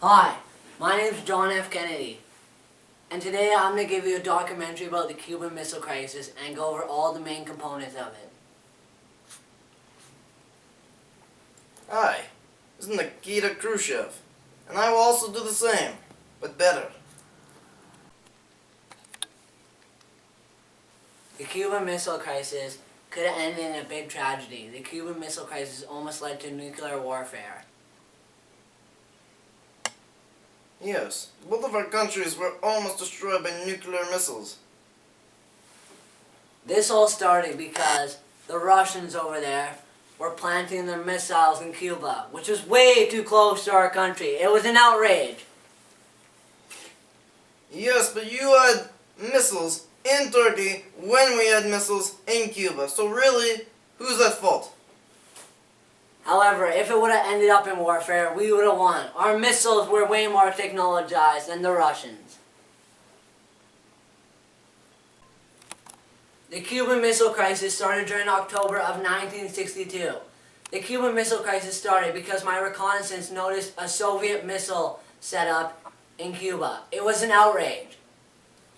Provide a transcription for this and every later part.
Hi, my name is John F. Kennedy, and today I'm going to give you a documentary about the Cuban Missile Crisis and go over all the main components of it. Hi, this is Nikita Khrushchev, and I will also do the same, but better. The Cuban Missile Crisis could have ended in a big tragedy. The Cuban Missile Crisis almost led to nuclear warfare. Yes, both of our countries were almost destroyed by nuclear missiles. This all started because the Russians over there were planting their missiles in Cuba, which was way too close to our country. It was an outrage. Yes, but you had missiles in Turkey when we had missiles in Cuba. So really, who's at fault? However, if it would have ended up in warfare, we would have won. Our missiles were way more technologized than the Russians. The Cuban Missile Crisis started during October of 1962. The Cuban Missile Crisis started because my reconnaissance noticed a Soviet missile setup in Cuba. It was an outrage.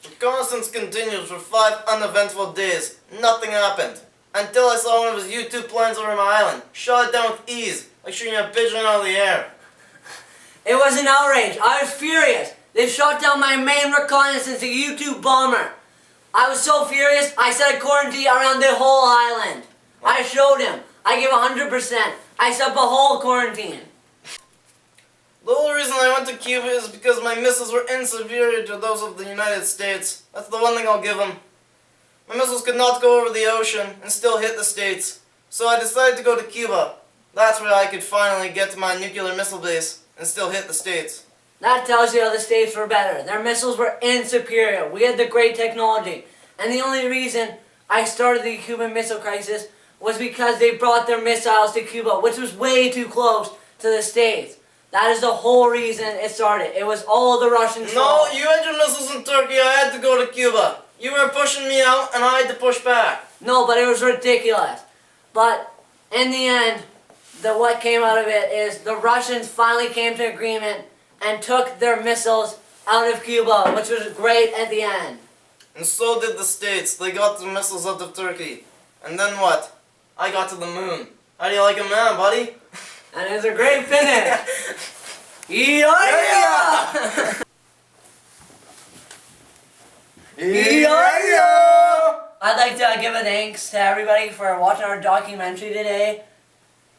Reconnaissance continued for 5 uneventful days. Nothing happened. Until I saw one of his U-2 planes over my island. Shot it down with ease, like shooting a pigeon out of the air. It was an outrage. I was furious. They shot down my main reconnaissance, a U-2 bomber. I was so furious, I set a quarantine around the whole island. I showed him. I gave 100%. I set up a whole quarantine. The whole reason I went to Cuba is because my missiles were inferior to those of the United States. That's the one thing I'll give them. My missiles could not go over the ocean and still hit the States. So I decided to go to Cuba. That's where I could finally get to my nuclear missile base and still hit the States. That tells you how the States were better. Their missiles were inferior. We had the great technology. And the only reason I started the Cuban Missile Crisis was because they brought their missiles to Cuba, which was way too close to the States. That is the whole reason it started. It was all the Russians' fault. No, you had your missiles in Turkey. I had to go to Cuba. You were pushing me out and I had to push back. No, but it was ridiculous. But in the end, what came out of it is the Russians finally came to agreement and took their missiles out of Cuba, which was great at the end. And so did the States. They got their missiles out of Turkey. And then what? I got to the moon. How do you like it now, buddy? And it was a great finish. Yeah! I'd like to give a thanks to everybody for watching our documentary today.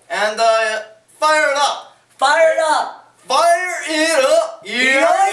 And fire it up! Fire it up! Fire it up! Yeah!